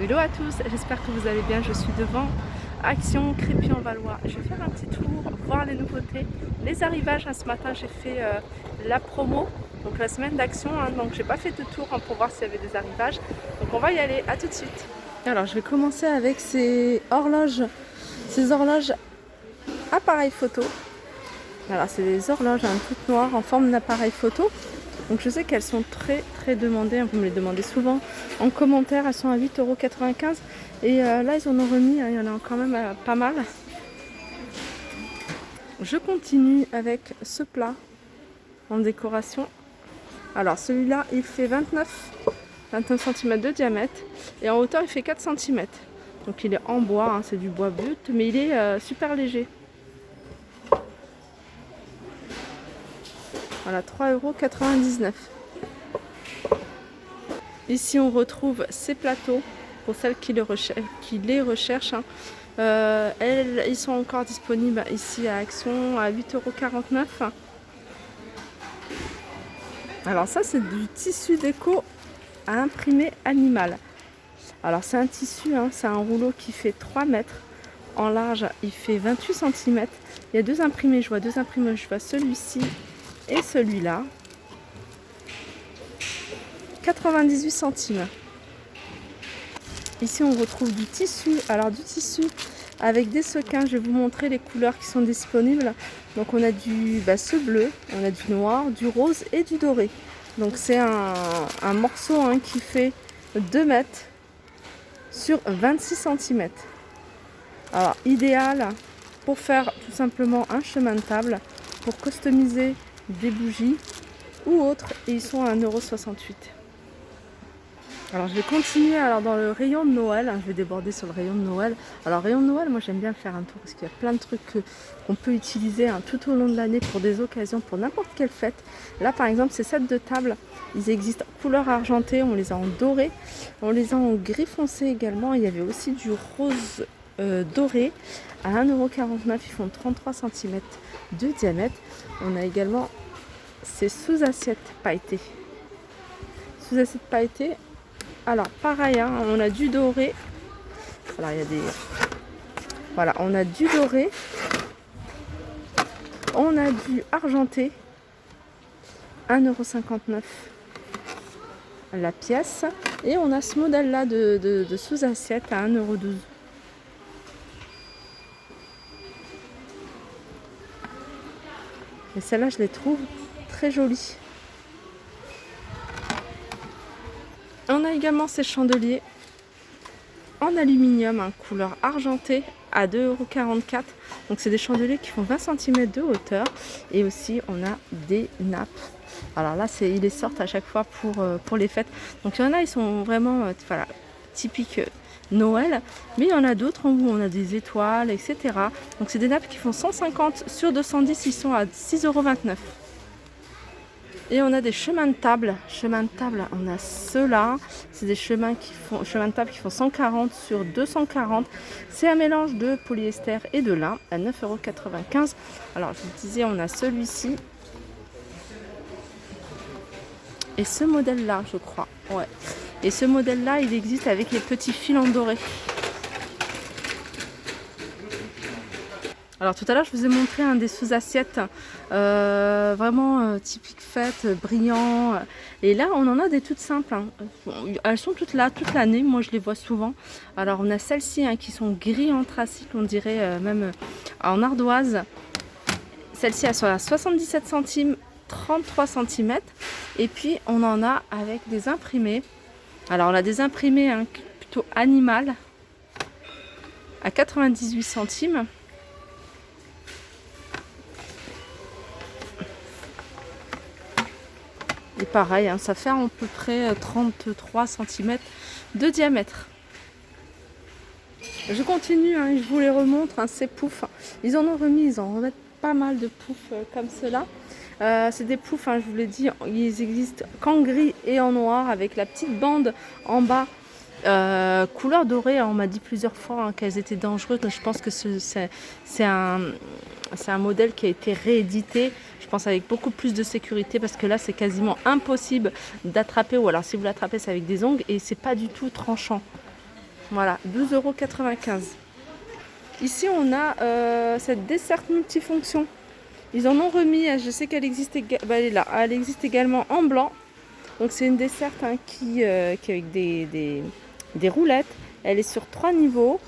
Hello à tous, j'espère que vous allez bien. Je suis devant Action Crépy-en-Valois. Je vais faire un petit tour, voir les nouveautés, les arrivages. Ce matin, j'ai fait la promo, donc la semaine d'Action. Donc, j'ai pas fait de tour pour voir s'il y avait des arrivages. Donc, on va y aller. À tout de suite. Alors, je vais commencer avec ces horloges appareil photo. Alors, c'est des horloges toutes noires en forme d'appareil photo. Donc je sais qu'elles sont très demandées, vous me les demandez souvent en commentaire, elles sont à 8,95 € et là ils en ont remis, il y en a quand même pas mal. Je continue avec ce plat en décoration. Alors celui-là il fait 29 cm de diamètre et en hauteur il fait 4 cm. Donc il est en bois, c'est du bois brut mais il est super léger. Voilà, 3,99 €. Ici, on retrouve ces plateaux pour celles qui les recherchent. Ils sont encore disponibles ici à Action à 8,49 €. Alors ça, c'est du tissu déco à imprimer animal. Alors c'est un tissu, c'est un rouleau qui fait 3 mètres. En large, il fait 28 cm. Il y a deux imprimés, je vois celui-ci et celui-là. 98 centimes. Ici on retrouve du tissu, avec des sequins. Je vais vous montrer les couleurs qui sont disponibles. Donc on a ce bleu, on a du noir, du rose et du doré. Donc c'est un morceau qui fait 2 mètres sur 26 cm. Alors idéal pour faire tout simplement un chemin de table, pour customiser des bougies ou autres, et ils sont à 1,68 €. Alors je vais continuer dans le rayon de Noël, je vais déborder sur le rayon de Noël. Alors rayon de Noël, moi j'aime bien faire un tour parce qu'il y a plein de trucs qu'on peut utiliser tout au long de l'année pour des occasions, pour n'importe quelle fête. Là par exemple ces sets de table, ils existent en couleur argentée, on les a en doré, on les a en gris foncé également. Il y avait aussi du rose doré à 1,49 €, ils font 33 cm de diamètre. On a également ces sous-assiettes pailletées. Sous-assiettes pailletées. Alors pareil, on a du doré. Alors il y a des. Voilà, on a du doré. On a du argenté. 1,59 € la pièce. Et on a ce modèle-là de sous-assiette à 1,12 €. Et celle-là, je les trouve très jolies. On a également ces chandeliers en aluminium, couleur argentée à 2,44 €. Donc c'est des chandeliers qui font 20 cm de hauteur. Et aussi on a des nappes. Alors là, ils les sortent à chaque fois pour les fêtes. Donc il y en a, ils sont vraiment typiques Noël. Mais il y en a d'autres où on a des étoiles, etc. Donc c'est des nappes qui font 150 sur 210, ils sont à 6,29 €. Et on a des chemins de table. On a ceux-là. C'est des chemins de table qui font 140 sur 240. C'est un mélange de polyester et de lin à 9,95 €. Alors, je vous disais, on a celui-ci. Et ce modèle-là, je crois. Ouais. Et ce modèle-là, il existe avec les petits fils en doré. Alors tout à l'heure, je vous ai montré un des sous-assiettes vraiment typique fête, brillant. Et là, on en a des toutes simples. Elles sont toutes là, toute l'année. Moi, je les vois souvent. Alors, on a celles-ci qui sont gris anthracite, on dirait même en ardoise. Celles-ci, elles sont à 77 centimes, 33 cm. Et puis, on en a avec des imprimés. Alors, on a des imprimés plutôt animal à 98 centimes. Et pareil, ça fait à peu près 33 cm de diamètre. Je continue, je vous les remontre, ces poufs. Ils en ont remis, ils en remettent pas mal de poufs comme cela. C'est des poufs, je vous l'ai dit, ils existent qu'en gris et en noir avec la petite bande en bas. Couleur dorée, on m'a dit plusieurs fois qu'elles étaient dangereuses. Je pense que c'est un modèle qui a été réédité, je pense avec beaucoup plus de sécurité, parce que là c'est quasiment impossible d'attraper, ou alors si vous l'attrapez c'est avec des ongles et c'est pas du tout tranchant. Voilà, 12,95 €. Ici, on a cette desserte multifonction. Ils en ont remis, je sais qu'elle existe, elle est là. Elle existe également en blanc. Donc c'est une desserte qui est avec des roulettes. Elle est sur 3 niveaux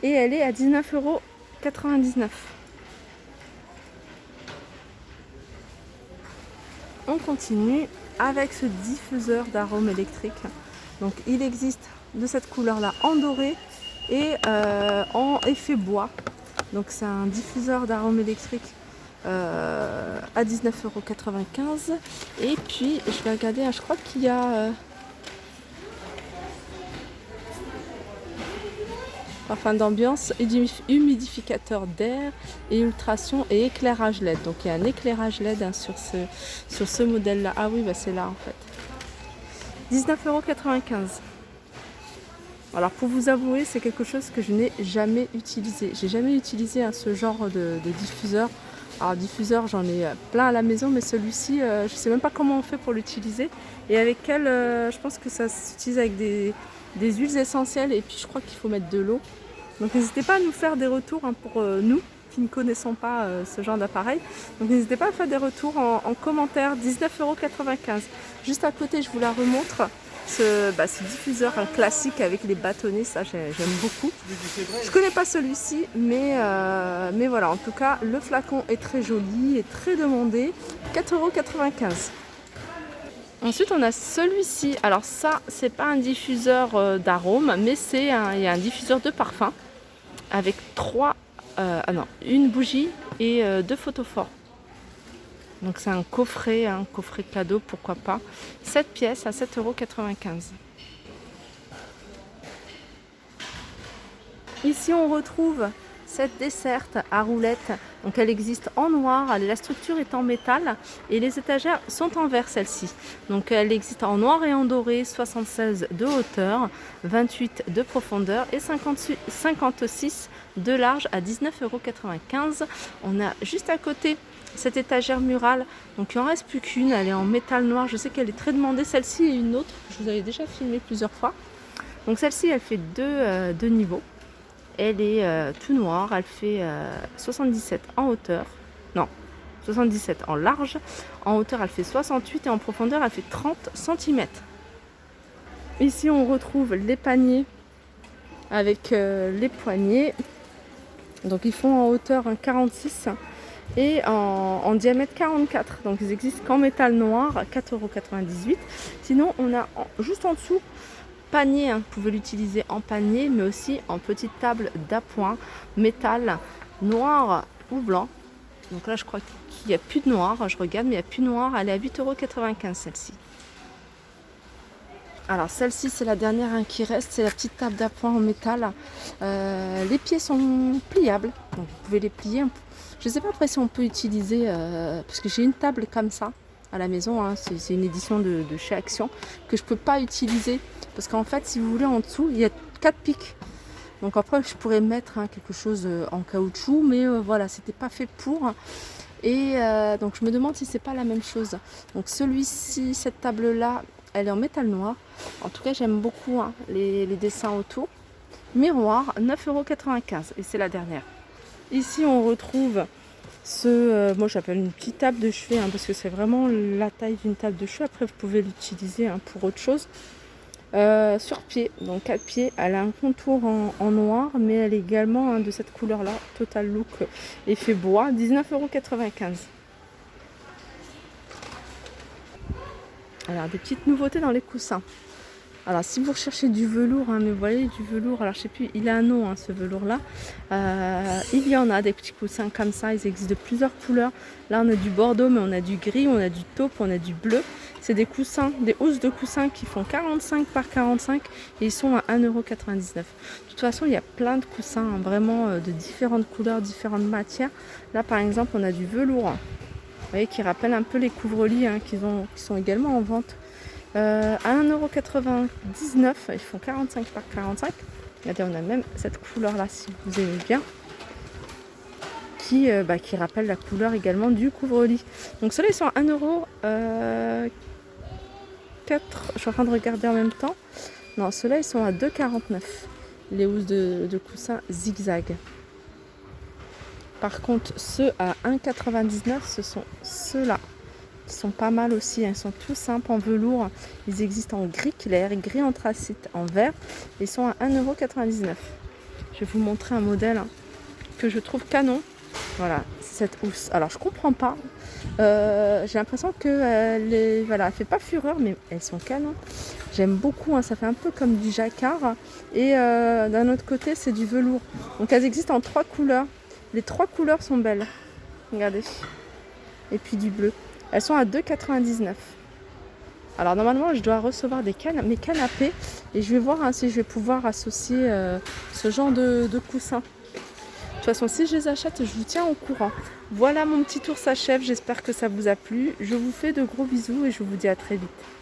et elle est à 19,99 €. On continue avec ce diffuseur d'arômes électriques. Donc il existe de cette couleur là en doré et en effet bois. Donc c'est un diffuseur d'arômes électriques à 19,95 €. Et puis je vais regarder, je crois qu'il y a parfum d'ambiance, humidificateur d'air et ultrason et éclairage LED. Donc il y a un éclairage LED sur ce modèle là. Ah oui, bah c'est là en fait. 19,95 €. Alors pour vous avouer, c'est quelque chose que je n'ai jamais utilisé. J'ai jamais utilisé ce genre de diffuseur. Alors diffuseur, j'en ai plein à la maison, mais celui-ci, je ne sais même pas comment on fait pour l'utiliser. Et avec quel, je pense que ça s'utilise avec des huiles essentielles et puis je crois qu'il faut mettre de l'eau. Donc n'hésitez pas à nous faire des retours pour nous qui ne connaissons pas ce genre d'appareil. Donc n'hésitez pas à faire des retours en commentaire. 19,95 €. Juste à côté, je vous la remontre. Ce diffuseur classique avec les bâtonnets, ça j'aime beaucoup. Je connais pas celui-ci, mais voilà, en tout cas le flacon est très joli et très demandé. 4,95 €. Ensuite on a celui-ci. Alors ça c'est pas un diffuseur d'arômes, mais il y a un diffuseur de parfum avec une bougie et 2 photophores. Donc c'est un coffret cadeau, pourquoi pas. 7 pièces à 7,95 €. Ici on retrouve cette desserte à roulettes. Donc elle existe en noir, la structure est en métal et les étagères sont en verre celle-ci. Donc elle existe en noir et en doré, 76 de hauteur, 28 de profondeur et 56 de large à 19,95 €. On a juste à côté cette étagère murale, donc il en reste plus qu'une, elle est en métal noir, je sais qu'elle est très demandée, celle-ci et une autre, je vous avais déjà filmé plusieurs fois. Donc celle-ci elle fait deux niveaux, elle est tout noire, elle fait 77 en hauteur, non 77 en large, en hauteur elle fait 68 et en profondeur elle fait 30 cm. Ici on retrouve les paniers avec les poignées, donc ils font en hauteur 46 et en diamètre 44, donc ils existent qu'en métal noir, 4,98 €. Sinon on a juste en dessous panier, vous pouvez l'utiliser en panier mais aussi en petite table d'appoint métal noir ou blanc. Donc là je crois qu'il n'y a plus de noir, je regarde mais il n'y a plus de noir, elle est à 8,95 € celle-ci. Alors celle-ci c'est la dernière qui reste, c'est la petite table d'appoint en métal. Les pieds sont pliables, donc vous pouvez les plier. Je ne sais pas après si on peut utiliser, parce que j'ai une table comme ça à la maison, c'est une édition de chez Action, que je ne peux pas utiliser. Parce qu'en fait, si vous voulez, en dessous, il y a 4 pics. Donc après, je pourrais mettre quelque chose en caoutchouc, mais voilà, c'était pas fait pour. Et donc je me demande si c'est pas la même chose. Donc celui-ci, cette table-là, elle est en métal noir. En tout cas, j'aime beaucoup les dessins autour. Miroir, 9,95 € et c'est la dernière. Ici, on retrouve moi j'appelle une petite table de chevet parce que c'est vraiment la taille d'une table de chevet. Après, vous pouvez l'utiliser pour autre chose. Sur pied, donc 4 pieds, elle a un contour en noir, mais elle est également de cette couleur là, Total Look effet bois, 19,95 €. Alors des petites nouveautés dans les coussins. Alors si vous recherchez du velours, mais vous voyez du velours, alors je sais plus, il a un nom ce velours là. Il y en a des petits coussins comme ça, ils existent de plusieurs couleurs. Là on a du bordeaux, mais on a du gris, on a du taupe, on a du bleu. C'est des coussins, des housses de coussins qui font 45 par 45 et ils sont à 1,99 €. De toute façon il y a plein de coussins, vraiment de différentes couleurs, différentes matières. Là par exemple on a du velours, vous voyez, qui rappelle un peu les couvre-lits qui sont également en vente. À 1,99 €, ils font 45 par 45. Regardez, on a même cette couleur là si vous aimez bien, qui rappelle la couleur également du couvre-lit. Donc ceux-là ils sont à 1,4 €. Je suis en train de regarder en même temps. Non, ceux-là ils sont à 2,49 €. les housses de coussin zigzag. Par contre, ceux à 1,99 €, ce sont ceux-là. Ils sont pas mal aussi, ils sont tout simples en velours. Ils existent en gris clair, gris anthracite, en vert. Ils sont à 1,99 €. Je vais vous montrer un modèle que je trouve canon. Voilà, cette housse. Alors je comprends pas. J'ai l'impression que voilà, elle fait pas fureur, mais elles sont canon. J'aime beaucoup, ça fait un peu comme du jacquard. Et d'un autre côté, c'est du velours. Donc elles existent en 3 couleurs. Les 3 couleurs sont belles. Regardez. Et puis du bleu. Elles sont à 2,99 €. Alors normalement, je dois recevoir mes canapés. Et je vais voir si je vais pouvoir associer ce genre de coussin. De toute façon, si je les achète, je vous tiens au courant. Voilà, mon petit tour s'achève. J'espère que ça vous a plu. Je vous fais de gros bisous et je vous dis à très vite.